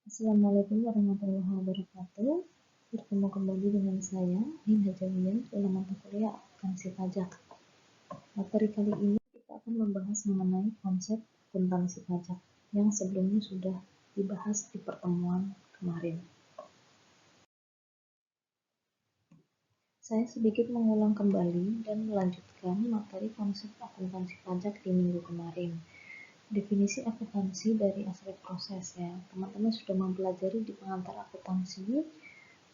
Assalamualaikum warahmatullahi wabarakatuh. Bertemu kembali dengan saya, Nina Jamian, dalam mata kuliah akuntansi pajak. Materi kali ini kita akan membahas mengenai konsep akuntansi pajak yang sebelumnya sudah dibahas di pertemuan kemarin. Saya sedikit mengulang kembali dan melanjutkan materi konsep akuntansi pajak di minggu kemarin. Definisi akuntansi dari aspek proses ya. Teman-teman sudah mempelajari di pengantar akuntansi.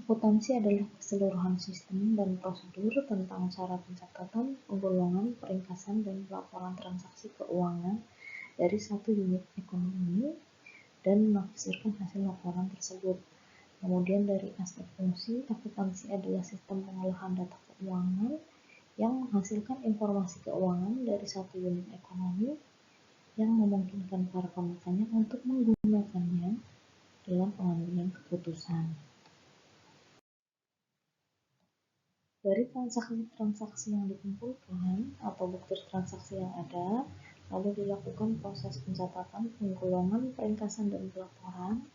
Akuntansi adalah keseluruhan sistem dan prosedur tentang cara pencatatan, penggolongan, peringkasan, dan pelaporan transaksi keuangan dari satu unit ekonomi dan menafsirkan hasil laporan tersebut. Kemudian dari aspek fungsi, akuntansi adalah sistem pengolahan data keuangan yang menghasilkan informasi keuangan dari satu unit ekonomi yang memungkinkan para pemakainya untuk menggunakannya dalam pengambilan keputusan. Dari transaksi-transaksi yang dikumpulkan atau bukti transaksi yang ada, lalu dilakukan proses pencatatan, penggolongan, peringkasan, dan pelaporan,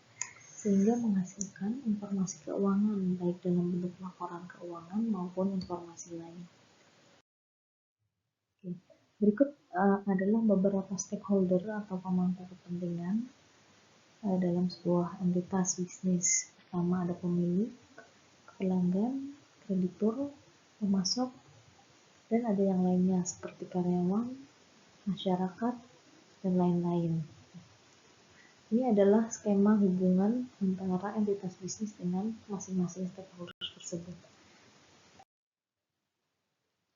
sehingga menghasilkan informasi keuangan, baik dalam bentuk laporan keuangan maupun informasi lain. Berikut adalah beberapa stakeholder atau pemangku kepentingan dalam sebuah entitas bisnis. Pertama ada pemilik, pelanggan, kreditur, pemasok, dan ada yang lainnya seperti karyawan, masyarakat, dan lain-lain. Ini adalah skema hubungan antara entitas bisnis dengan masing-masing stakeholder tersebut.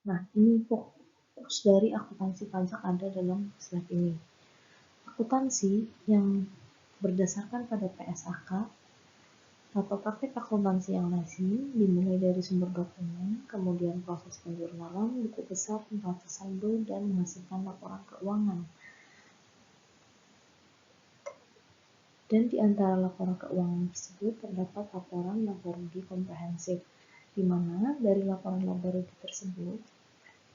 Nah, ini fokus dari akuntansi pajak ada dalam slide ini. Akuntansi yang berdasarkan pada PSAK atau praktik akuntansi yang lazim dimulai dari sumber dokumen, kemudian proses penjurnalan, buku besar, neraca saldo, dan menghasilkan laporan keuangan. Dan di antara laporan keuangan tersebut terdapat laporan laba rugi komprehensif, di mana dari laporan laba rugi tersebut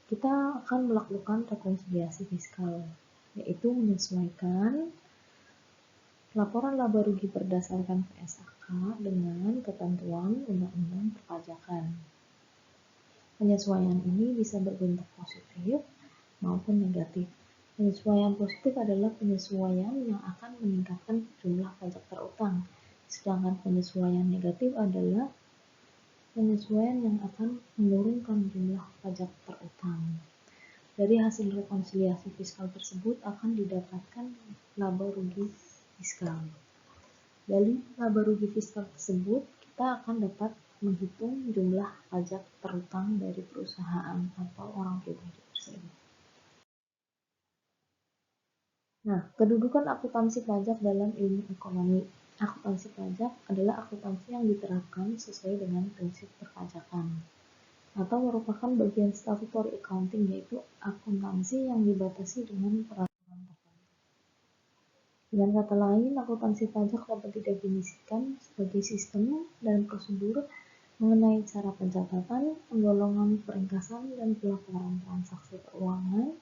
kita akan melakukan rekonsiliasi fiskal, yaitu menyesuaikan laporan laba rugi berdasarkan PSAK dengan ketentuan Undang-Undang Perpajakan. Penyesuaian ini bisa berbentuk positif maupun negatif. Penyesuaian positif adalah penyesuaian yang akan meningkatkan jumlah pajak terutang, sedangkan penyesuaian negatif adalah penyesuaian yang akan menurunkan jumlah pajak terutang. Dari hasil rekonsiliasi fiskal tersebut akan didapatkan laba rugi fiskal. Dari laba rugi fiskal tersebut, kita akan dapat menghitung jumlah pajak terutang dari perusahaan atau orang pribadi tersebut. Nah, kedudukan akuntansi pajak dalam ilmu ekonomi. Akuntansi pajak adalah akuntansi yang diterapkan sesuai dengan prinsip perpajakan atau merupakan bagian statutory accounting, yaitu akuntansi yang dibatasi dengan peraturan tertentu. Dengan kata lain, akuntansi pajak dapat didefinisikan sebagai sistem dan prosedur mengenai cara pencatatan, penggolongan, peringkasan, dan pelaporan transaksi keuangan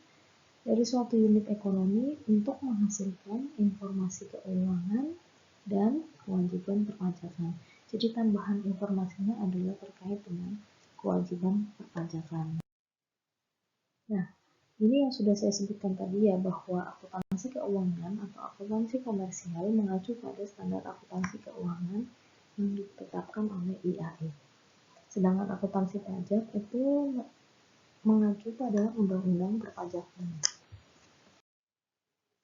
dari suatu unit ekonomi untuk menghasilkan informasi keuangan dan kewajiban perpajakan. Jadi tambahan informasinya adalah terkait dengan kewajiban perpajakan. Nah, ini yang sudah saya sebutkan tadi ya, bahwa akuntansi keuangan atau akuntansi komersial mengacu pada standar akuntansi keuangan yang ditetapkan oleh IAE. Sedangkan akuntansi pajak itu mengacu pada undang-undang perpajakan.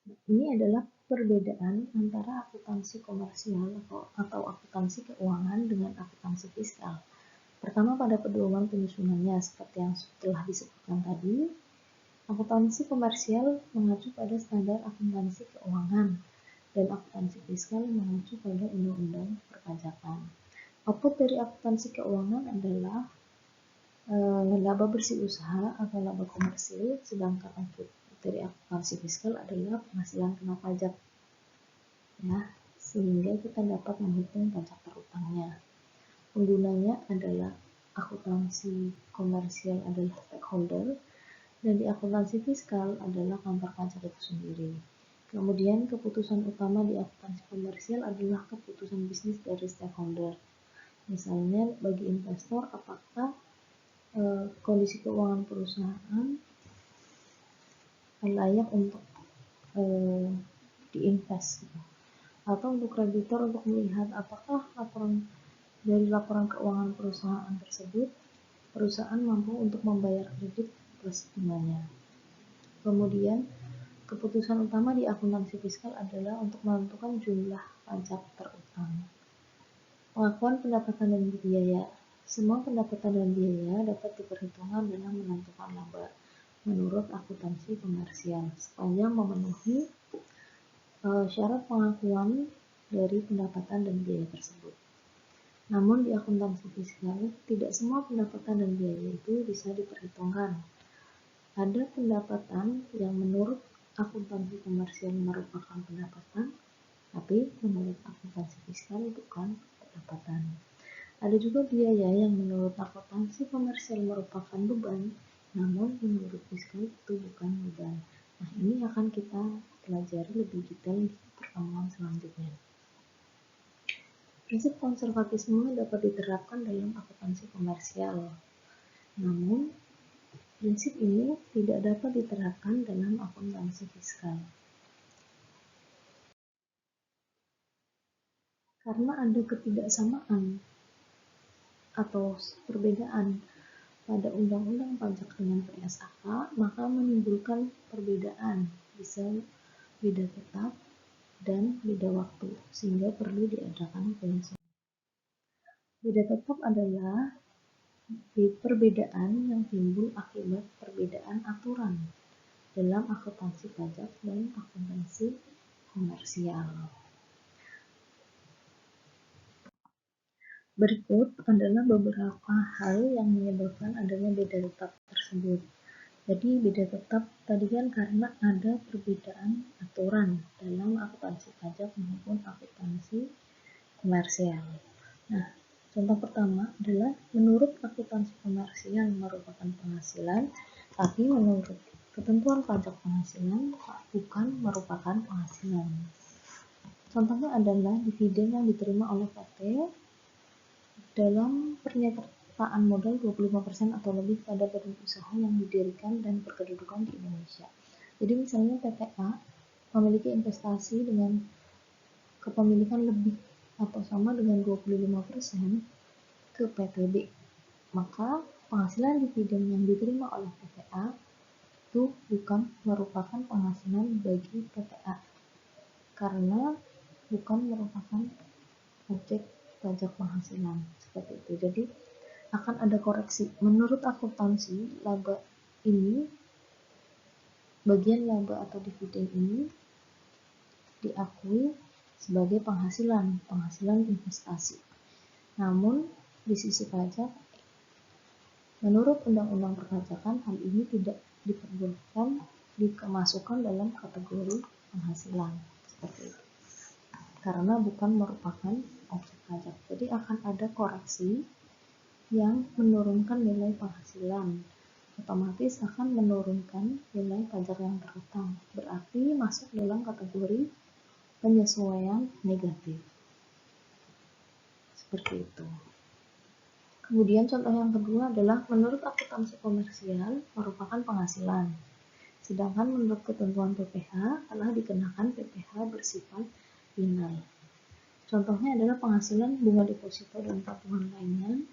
Ini adalah perbedaan antara akuntansi komersial atau akuntansi keuangan dengan akuntansi fiskal. Pertama, pada pedoman penyusunannya seperti yang telah disebutkan tadi, akuntansi komersial mengacu pada standar akuntansi keuangan dan akuntansi fiskal mengacu pada undang-undang perpajakan. Output dari akuntansi keuangan adalah laba bersih usaha atau laba komersil, sedangkan output dari akuntansi fiskal adalah penghasilan kena pajak, ya, sehingga kita dapat menghitung pajak terutangnya. Penggunanya adalah akuntansi komersial adalah stakeholder, dan di akuntansi fiskal adalah kantor pajak itu sendiri. Kemudian keputusan utama di akuntansi komersial adalah keputusan bisnis dari stakeholder. Misalnya bagi investor, apakah kondisi keuangan perusahaan layak untuk diinvest gitu. Atau untuk kreditor untuk melihat apakah laporan keuangan perusahaan tersebut perusahaan mampu untuk membayar kredit plus bunganya. Kemudian keputusan utama di akuntansi fiskal adalah untuk menentukan jumlah pajak terutang. Pengakuan pendapatan dan biaya. Semua pendapatan dan biaya dapat diperhitungkan dalam menentukan laba menurut akuntansi komersial sepanjang memenuhi syarat pengakuan dari pendapatan dan biaya tersebut. Namun di akuntansi fiskal, tidak semua pendapatan dan biaya itu bisa diperhitungkan. Ada pendapatan yang menurut akuntansi komersial merupakan pendapatan, tapi menurut akuntansi fiskal bukan pendapatan. Ada juga biaya yang menurut akuntansi komersial merupakan beban, namun menurut fiskal itu bukan beban. Nah, ini akan kita pelajari lebih detail di pertemuan selanjutnya. Prinsip konservatisme dapat diterapkan dalam akuntansi komersial. Namun, prinsip ini tidak dapat diterapkan dalam akuntansi fiskal. Karena ada ketidaksamaan atau perbedaan pada undang-undang pajak dengan PSAK, maka menimbulkan perbedaan, bisa beda tetap dan beda waktu, sehingga perlu diadakan penyesuaian. Beda tetap adalah perbedaan yang timbul akibat perbedaan aturan dalam akuntansi pajak dan akuntansi komersial. Berikut adalah beberapa hal yang menyebabkan adanya beda tetap tersebut. Jadi beda tetap tadi kan karena ada perbedaan aturan dalam akuntansi pajak maupun akuntansi komersial. Nah, contoh pertama adalah menurut akuntansi komersial merupakan penghasilan, tapi menurut ketentuan pajak penghasilan bukan merupakan penghasilan. Contohnya adalah dividen yang diterima oleh PT dalam penyertaan modal 25% atau lebih pada badan usaha yang didirikan dan berkedudukan di Indonesia. Jadi misalnya PTA memiliki investasi dengan kepemilikan lebih atau sama dengan 25% ke PTB, maka penghasilan dividen yang diterima oleh PTA itu bukan merupakan penghasilan bagi PTA karena bukan merupakan objek pajak penghasilan seperti itu. Jadi akan ada koreksi. Menurut akuntansi, laba ini, bagian laba atau dividen ini diakui sebagai penghasilan investasi. Namun di sisi pajak, menurut Undang-Undang Perpajakan, hal ini tidak diperbolehkan dimasukkan dalam kategori penghasilan seperti itu, karena bukan merupakan objek pajak. Jadi akan ada koreksi yang menurunkan nilai penghasilan, otomatis akan menurunkan nilai pajak yang terutang, berarti masuk dalam kategori penyesuaian negatif. Seperti itu. Kemudian contoh yang kedua adalah menurut akuntansi komersial merupakan penghasilan, sedangkan menurut ketentuan PPh telah dikenakan PPh bersifat final. Contohnya adalah penghasilan bunga deposito dan tabungan lainnya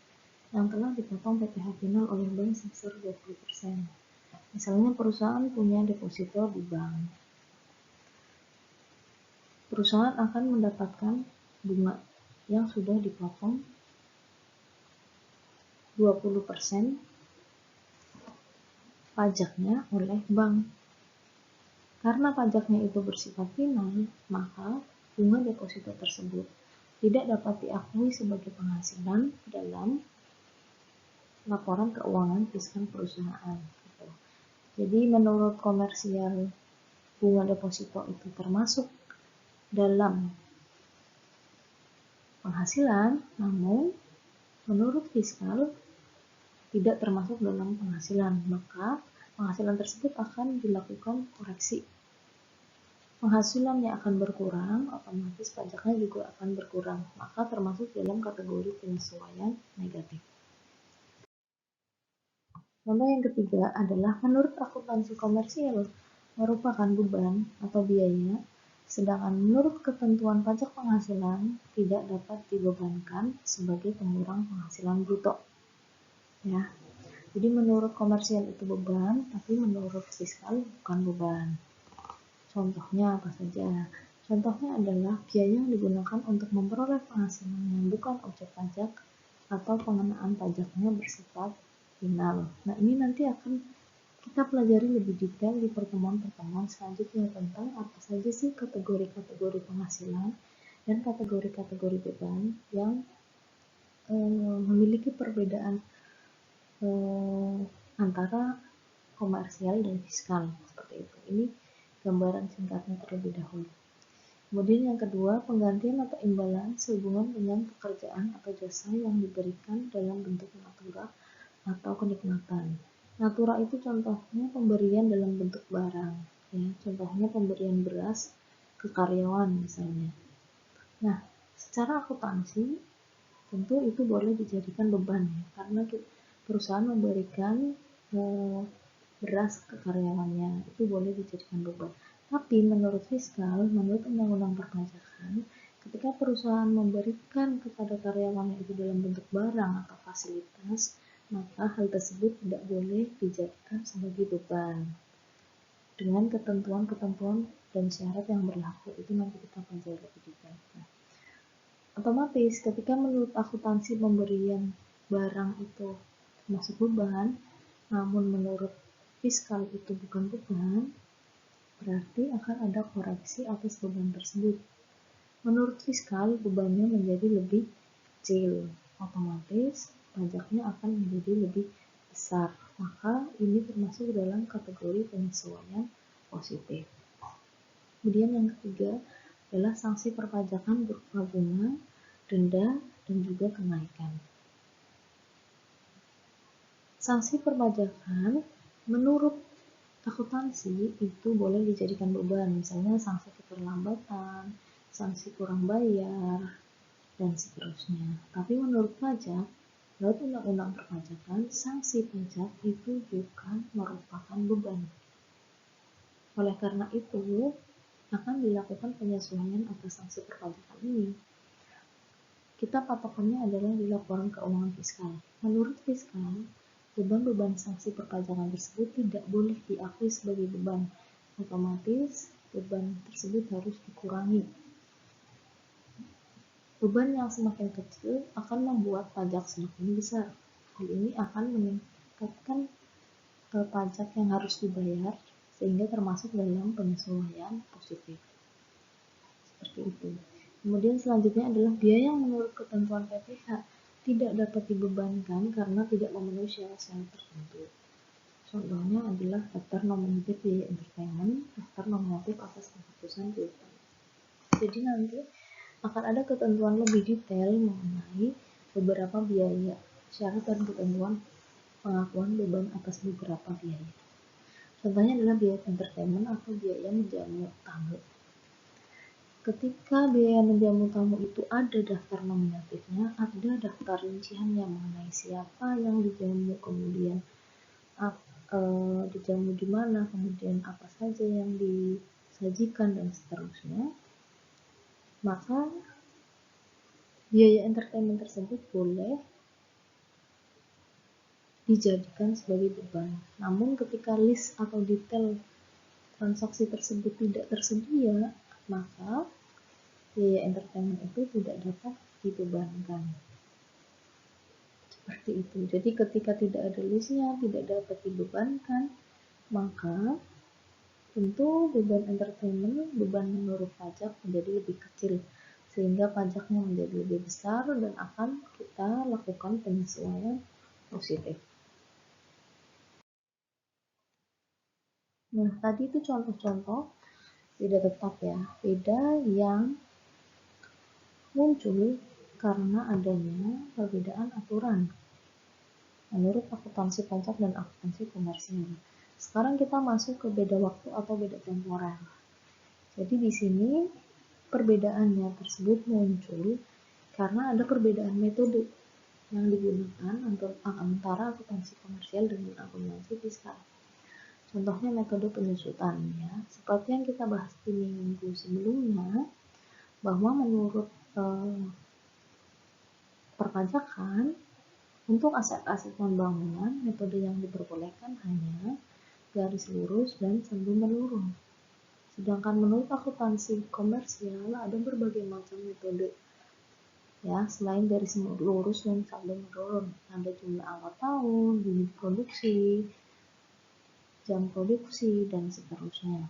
yang telah dipotong PPh final oleh bank sebesar 20%. Misalnya perusahaan punya deposito di bank. Perusahaan akan mendapatkan bunga yang sudah dipotong 20% pajaknya oleh bank. Karena pajaknya itu bersifat final, maka bunga deposito tersebut tidak dapat diakui sebagai penghasilan dalam laporan keuangan fiskal perusahaan. Jadi menurut komersial, bunga deposito itu termasuk dalam penghasilan, namun menurut fiskal tidak termasuk dalam penghasilan, maka penghasilan tersebut akan dilakukan koreksi. penghasilannya akan berkurang, otomatis pajaknya juga akan berkurang, maka termasuk dalam kategori penyesuaian negatif. Contoh yang ketiga adalah menurut akuntansi komersial merupakan beban atau biaya, sedangkan menurut ketentuan pajak penghasilan tidak dapat dibebankan sebagai pengurang penghasilan bruto. Ya, jadi menurut komersial itu beban, tapi menurut fiskal bukan beban. Contohnya apa saja? Contohnya adalah biaya yang digunakan untuk memperoleh penghasilan yang bukan objek pajak atau pengenaan pajaknya bersifat final. Nah, ini nanti akan kita pelajari lebih detail di pertemuan-pertemuan selanjutnya tentang apa saja sih kategori-kategori penghasilan dan kategori-kategori beban yang memiliki perbedaan antara komersial dan fiskal seperti itu. Ini gambaran singkatnya terlebih dahulu. Kemudian yang kedua, penggantian atau imbalan sehubungan dengan pekerjaan atau jasa yang diberikan dalam bentuk natura atau kenikmatan. Natura itu contohnya pemberian dalam bentuk barang, ya, contohnya pemberian beras ke karyawan misalnya. Nah, secara akuntansi tentu itu boleh dijadikan beban ya, karena perusahaan memberikan beras ke karyawannya, itu boleh dijadikan beban. Tapi menurut fiskal, menurut undang-undang perpajakan, ketika perusahaan memberikan kepada karyawannya itu dalam bentuk barang atau fasilitas, maka hal tersebut tidak boleh dijadikan sebagai beban. Dengan ketentuan-ketentuan dan syarat yang berlaku, itu nanti kita pelajari lebih detail. Otomatis ketika menurut akuntansi pemberian barang itu termasuk beban, namun menurut fiskal itu bukan beban, berarti akan ada koreksi atas beban tersebut. Menurut fiskal, bebannya menjadi lebih kecil, otomatis pajaknya akan menjadi lebih besar. Maka ini termasuk dalam kategori penyesuaian positif. Kemudian yang ketiga adalah sanksi perpajakan berupa bunga, denda, dan juga kenaikan. Sanksi perpajakan menurut akuntansi itu boleh dijadikan beban, misalnya sanksi keterlambatan, sanksi kurang bayar, dan seterusnya. Tapi menurut pajak, menurut undang-undang perpajakan, sanksi pajak itu bukan merupakan beban. Oleh karena itu, akan dilakukan penyesuaian atas sanksi perpajakan ini. Kita patokannya adalah di laporan keuangan fiskal. Menurut fiskal, beban-beban sanksi perpajakan tersebut tidak boleh diakui sebagai beban. Otomatis, beban tersebut harus dikurangi. Beban yang semakin kecil akan membuat pajak semakin besar. Hal ini akan meningkatkan pajak yang harus dibayar, sehingga termasuk dalam penyesuaian positif. Seperti itu. Kemudian selanjutnya adalah biaya yang menurut ketentuan PPh tidak dapat dibebankan karena tidak memenuhi syarat-syarat tertentu. Contohnya adalah daftar nominatif biaya entertainment, daftar nominatif atas penghapusan piutang. Jadi nanti akan ada ketentuan lebih detail mengenai beberapa biaya, syarat dan ketentuan pengakuan beban atas beberapa biaya. Contohnya adalah biaya entertainment atau biaya menjamu tamu. Ketika biaya menjamu tamu itu ada daftar nominatifnya, ada daftar rinciannya mengenai siapa yang dijamu, kemudian dijamu di mana, kemudian apa saja yang disajikan, dan seterusnya, maka biaya entertainment tersebut boleh dijadikan sebagai beban. Namun ketika list atau detail transaksi tersebut tidak tersedia, maka biaya entertainment itu tidak dapat dibebankan. Seperti itu. Jadi ketika tidak ada listnya, tidak dapat dibebankan, maka tentu beban entertainment, beban menurut pajak menjadi lebih kecil, sehingga pajaknya menjadi lebih besar dan akan kita lakukan penyesuaian positif. Nah, tadi itu contoh-contoh beda tetap ya, beda yang muncul karena adanya perbedaan aturan menurut akuntansi pajak dan akuntansi komersial. Sekarang kita masuk ke beda waktu atau beda temporer. Jadi di sini perbedaannya tersebut muncul karena ada perbedaan metode yang digunakan antara akuntansi komersial dengan akuntansi fiskal. Contohnya metode penyusutan ya. Seperti yang kita bahas di minggu sebelumnya, bahwa menurut perpajakan untuk aset-aset non-bangunan, metode yang diperbolehkan hanya garis lurus dan saldo menurun. Sedangkan menurut akuntansi komersial ada berbagai macam metode ya, selain garis lurus dan saldo menurun. Ada jumlah awal tahun, unit produksi, jam produksi, dan seterusnya.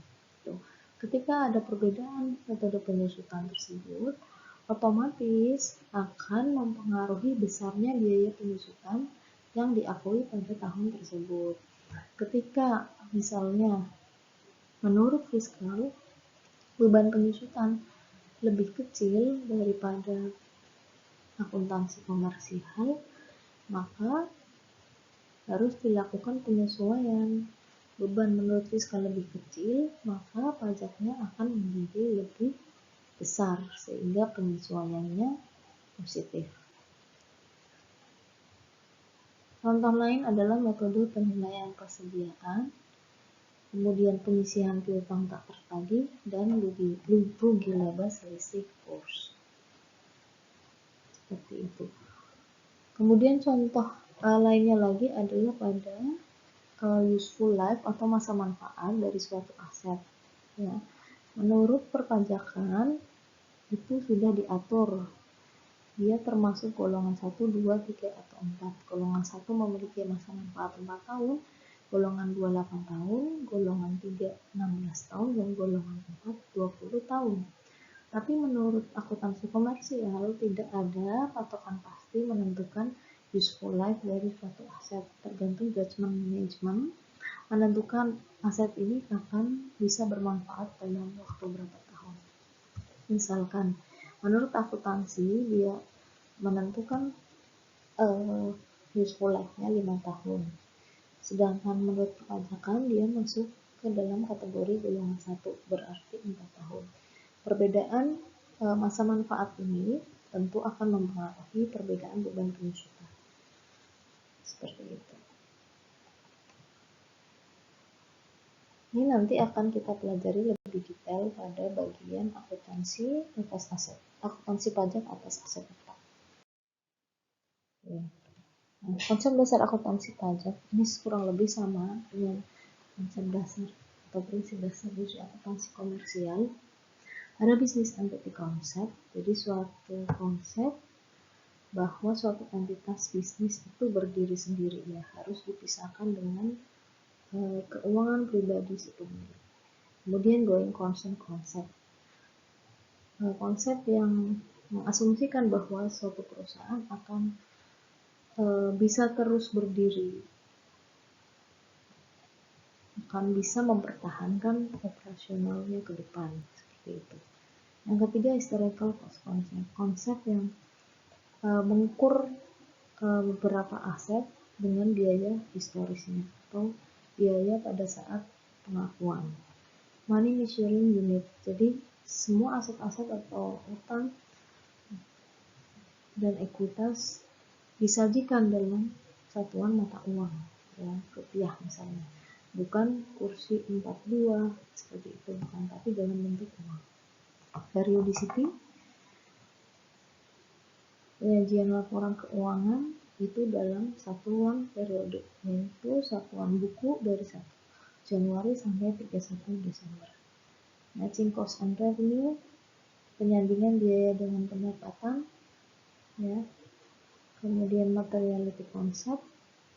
Ketika ada perbedaan metode penyusutan tersebut, otomatis akan mempengaruhi besarnya biaya penyusutan yang diakui pada tahun tersebut. Ketika misalnya menurut fiskal beban penyusutan lebih kecil daripada akuntansi komersial, maka harus dilakukan penyesuaian. Beban menurut fiskal lebih kecil, maka pajaknya akan menjadi lebih besar sehingga penyesuaiannya positif. Contoh lain adalah metode penilaian persediaan, kemudian penyisihan piutang tak tertagih, dan rugi laba selisih kurs. Seperti itu. Kemudian contoh lainnya lagi adalah pada useful life atau masa manfaat dari suatu aset. Ya. Menurut perpajakan itu sudah diatur. Dia termasuk golongan 1, 2, 3, atau 4. Golongan 1 memiliki masa manfaat 4 tahun, golongan 2 8 tahun, golongan 3 16 tahun, dan golongan 4 20 tahun. Tapi menurut akuntansi komersial tidak ada patokan pasti menentukan useful life dari suatu aset. Tergantung judgement manajemen menentukan aset ini kapan bisa bermanfaat dalam waktu berapa tahun. Misalkan menurut akuntansi dia menentukan useful life-nya 5 tahun. Sedangkan menurut perpajakan dia masuk ke dalam kategori golongan 1, berarti 4 tahun. Perbedaan masa manfaat ini tentu akan mempengaruhi perbedaan beban penyusutan. Seperti itu. Ini nanti akan kita pelajari lebih detail pada bagian akuntansi atas aset, akuntansi pajak atas aset tetap. Ya. Nah, konsep dasar akuntansi pajak ini kurang lebih sama dengan konsep dasar atau prinsip dasar di akuntansi komersial. Ada business entity concept, jadi suatu konsep bahwa suatu entitas bisnis itu berdiri sendiri ya, harus dipisahkan dengan keuangan pribadi si pemilik. Kemudian going concern concept, konsep yang mengasumsikan bahwa suatu perusahaan akan bisa terus berdiri, akan bisa mempertahankan operasionalnya ke depan, seperti itu. Yang ketiga historical cost concept, konsep yang mengukur beberapa aset dengan biaya historisnya atau biaya pada saat pengakuan. Money measuring unit, jadi semua aset-aset atau utang dan ekuitas disajikan dalam satuan mata uang, ya, rupiah misalnya, bukan kursi 42 seperti itu, bukan, tapi dalam bentuk uang. Periodicity, penyajian laporan keuangan itu dalam satuan periode, yaitu satuan buku dari 1 Januari sampai 31 Desember. Matching cost and revenue, penyandingan biaya dengan pendapatan, ya. Kemudian materiality concept,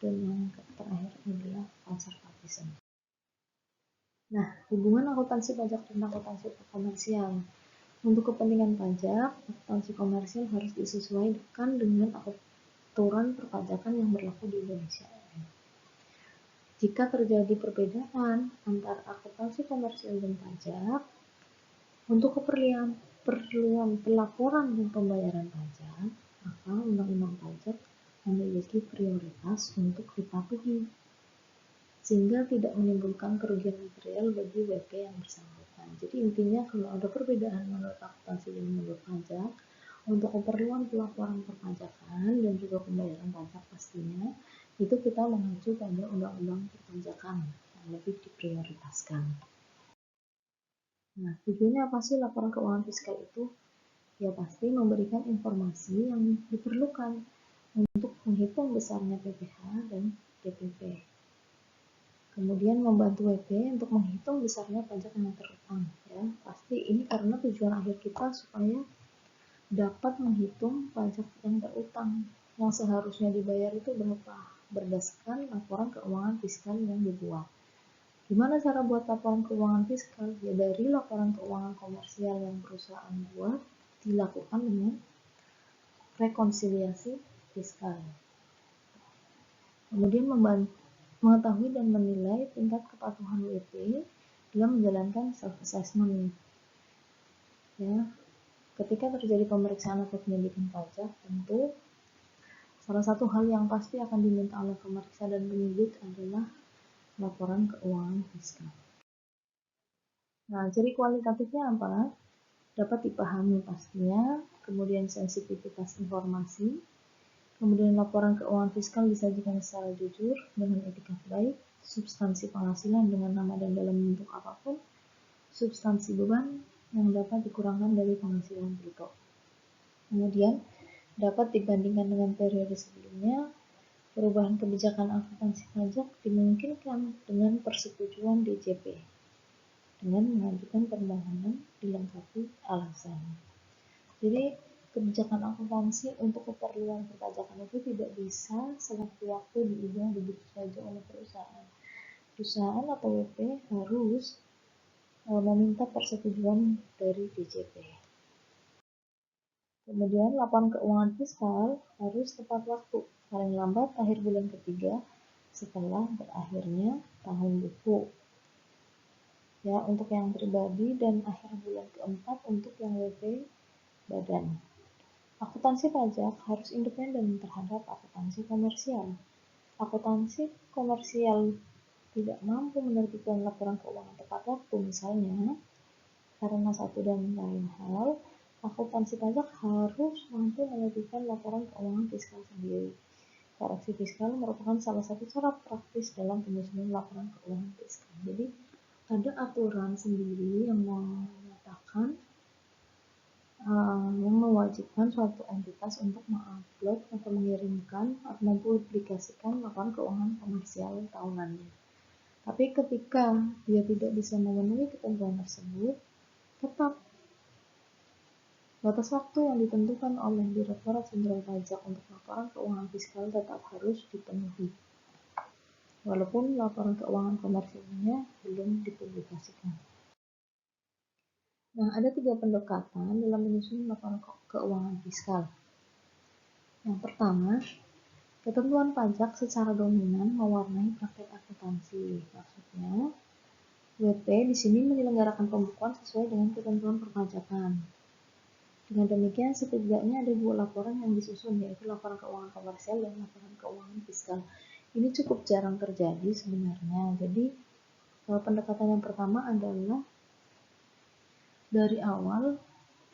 dan yang terakhir adalah conservatism. Nah, hubungan akuntansi pajak dan akuntansi komersial. Untuk kepentingan pajak, akuntansi komersial harus disesuaikan dengan aturan perpajakan yang berlaku di Indonesia. Jika terjadi perbedaan antara akuntansi komersial dan pajak, untuk keperluan pelaporan dan pembayaran pajak, maka undang-undang pajak memiliki prioritas untuk dipatuhi, sehingga tidak menimbulkan kerugian material bagi WP yang bersangkutan. Jadi intinya kalau ada perbedaan menurut akuntansi dan menurut pajak, untuk keperluan pelaporan perpajakan dan juga pembayaran pajak pastinya, itu kita mengacu pada undang-undang perpajakan yang lebih diprioritaskan. Nah, tujuannya apa sih laporan keuangan fiskal itu? Ya pasti memberikan informasi yang diperlukan untuk menghitung besarnya PPh dan DPP. Kemudian membantu WP untuk menghitung besarnya pajak yang terutang. Ya, pasti ini karena tujuan akhir kita supaya dapat menghitung pajak yang terutang yang seharusnya dibayar itu berapa berdasarkan laporan keuangan fiskal yang dibuat. Gimana cara buat laporan keuangan fiskal? Ya dari laporan keuangan komersial yang perusahaan buat dilakukan dengan rekonsiliasi fiskal. Kemudian mengetahui dan menilai tingkat kepatuhan WP dalam menjalankan self-assessment. Ya, ketika terjadi pemeriksaan atau penyelidikan pajak, tentu salah satu hal yang pasti akan diminta oleh pemeriksa dan penyidik adalah laporan keuangan fiskal. Nah, ciri kualitatifnya apa? Dapat dipahami pastinya, kemudian sensitivitas informasi, kemudian laporan keuangan fiskal disajikan secara jujur dengan etikat baik, substansi penghasilan dengan nama dan dalam bentuk apapun, substansi beban yang dapat dikurangkan dari penghasilan bruto. Kemudian dapat dibandingkan dengan periode sebelumnya, perubahan kebijakan akuntansi pajak dimungkinkan dengan persetujuan DJP dengan mengajukan permohonan dilengkapi alasan. Jadi kebijakan akuntansi untuk keperluan perpajakan itu tidak bisa sewaktu-waktu diubah begitu saja oleh perusahaan. Perusahaan atau WP harus meminta persetujuan dari DJP. Kemudian laporan keuangan fiskal harus tepat waktu, paling lambat akhir bulan ketiga setelah berakhirnya tahun buku. Ya, untuk yang pribadi dan akhir bulan keempat untuk yang WP badan. Akuntansi pajak harus independen terhadap akuntansi komersial. Akuntansi komersial tidak mampu menerbitkan laporan keuangan tepat waktu misalnya karena satu dan lain hal, akuntansi pajak harus mampu menerbitkan laporan keuangan fiskal sendiri. Koreksi fiskal merupakan salah satu cara praktis dalam penyusunan laporan keuangan fiskal. Jadi ada aturan sendiri yang menyatakan yang mewajibkan suatu entitas untuk mengupload atau mengirimkan atau mempublikasikan laporan keuangan komersial tahunannya. Tapi ketika dia tidak bisa memenuhi ketentuan tersebut, tetap batas waktu yang ditentukan oleh Direktorat Jenderal Pajak untuk laporan keuangan fiskal tetap harus dipenuhi, walaupun laporan keuangan komersialnya belum dipublikasikan. Nah, ada 3 pendekatan dalam menyusun laporan keuangan fiskal. Yang pertama, ketentuan pajak secara dominan mewarnai praktek akuntansi. Maksudnya, WP di sini menyelenggarakan pembukuan sesuai dengan ketentuan perpajakan. Dengan demikian, setidaknya ada 2 laporan yang disusun, yaitu laporan keuangan komersial dan laporan keuangan fiskal. Ini cukup jarang terjadi sebenarnya. Jadi, pendekatan yang pertama adalah dari awal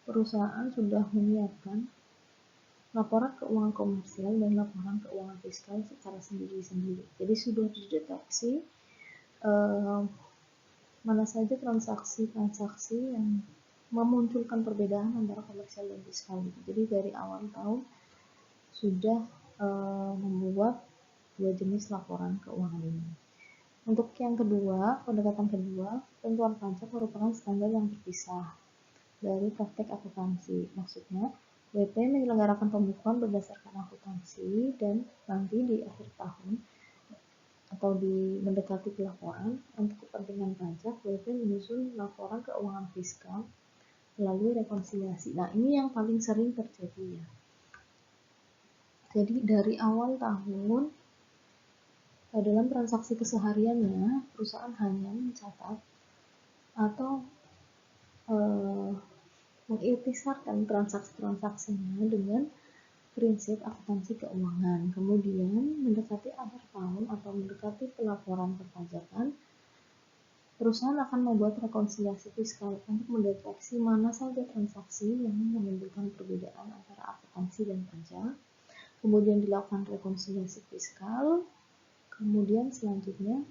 perusahaan sudah menyiapkan laporan keuangan komersial dan laporan keuangan fiskal secara sendiri-sendiri. Jadi sudah dideteksi mana saja transaksi-transaksi yang memunculkan perbedaan antara komersial dan fiskal. Jadi dari awal tahun sudah membuat 2 jenis laporan keuangan ini. Untuk yang kedua, pendekatan kedua, ketentuan pajak merupakan standar yang terpisah dari praktek akuntansi. Maksudnya, WP menyelenggarakan pembukuan berdasarkan akuntansi dan nanti di akhir tahun atau di mendekati pelaporan untuk kepentingan pajak, WP menyusun laporan keuangan fiskal melalui rekonsiliasi. Nah, ini yang paling sering terjadi ya. Jadi dari awal tahun dalam transaksi kesehariannya, perusahaan hanya mencatat atau mengikhtisarkan transaksi-transaksinya dengan prinsip akuntansi keuangan. Kemudian mendekati akhir tahun atau mendekati pelaporan perpajakan, Perusahaan akan membuat rekonsiliasi fiskal untuk mendeteksi mana saja transaksi yang menimbulkan perbedaan antara akuntansi dan pajak. Kemudian dilakukan rekonsiliasi fiskal. Kemudian selanjutnya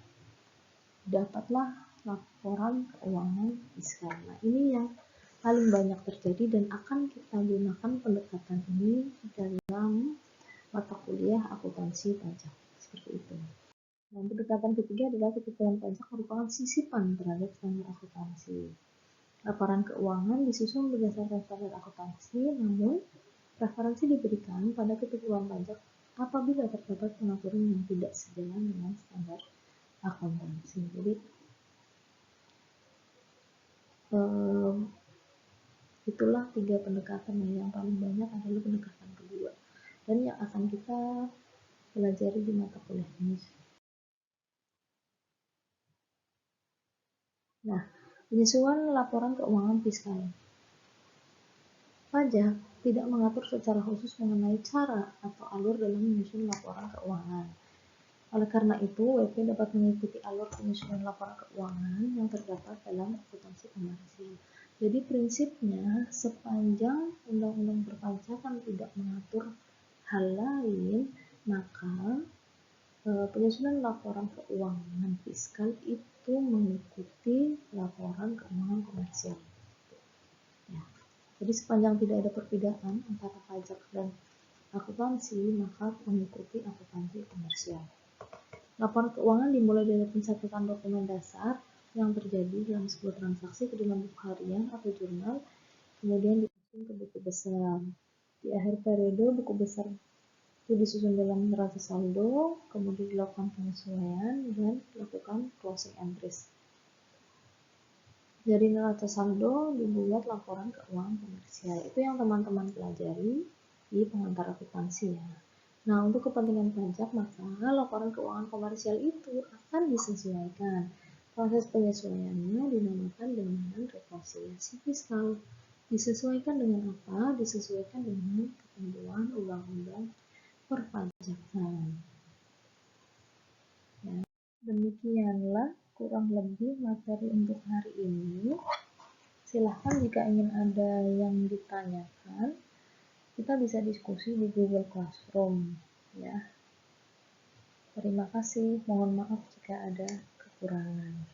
dapatlah laporan keuangan fiskal. Nah, ini yang paling banyak terjadi dan akan kita gunakan pendekatan ini dalam mata kuliah akuntansi pajak. Seperti itu. Dan pendekatan ketiga adalah ketentuan pajak merupakan sisipan terhadap standar akuntansi. Laporan keuangan disusun berdasarkan standar akuntansi, namun preferensi diberikan pada ketentuan pajak apabila terdapat pengaturan yang tidak sejalan dengan standar akuntansi. Jadi itulah 3 pendekatan yang paling banyak adalah pendekatan kedua dan yang akan kita pelajari di mata kuliah ini. Nah, penyesuaian laporan keuangan fiskal. Pajak tidak mengatur secara khusus mengenai cara atau alur dalam menyusun laporan keuangan. Oleh karena itu, WP dapat mengikuti alur penyusunan laporan keuangan yang terdapat dalam akuntansi komersial. Jadi prinsipnya, sepanjang undang-undang perpajakan tidak mengatur hal lain, maka penyusunan laporan keuangan fiskal itu mengikuti laporan keuangan komersial. Ya. Jadi sepanjang tidak ada perbedaan antara pajak dan akuntansi, maka mengikuti akuntansi komersial. Laporan keuangan dimulai dari pencatatan dokumen dasar yang terjadi dalam sebuah transaksi ke dalam buku harian atau jurnal, kemudian disusun ke buku besar. Di akhir periode, buku besar itu disusun dalam neraca saldo, kemudian dilakukan penyesuaian dan dilakukan closing entries. Dari neraca saldo dibuat laporan keuangan komersial. Itu yang teman-teman pelajari di pengantar akuntansi ya. Nah, untuk kepentingan pajak, maka laporan keuangan komersial itu akan disesuaikan. Proses penyesuaiannya dinamakan dengan rekonsiliasi fiskal. Disesuaikan dengan apa? Disesuaikan dengan ketentuan undang-undang perpajakan. Ya, demikianlah kurang lebih materi untuk hari ini. Silahkan jika ingin ada yang ditanyakan, kita bisa diskusi di Google Classroom ya. Terima kasih, mohon maaf jika ada kekurangan.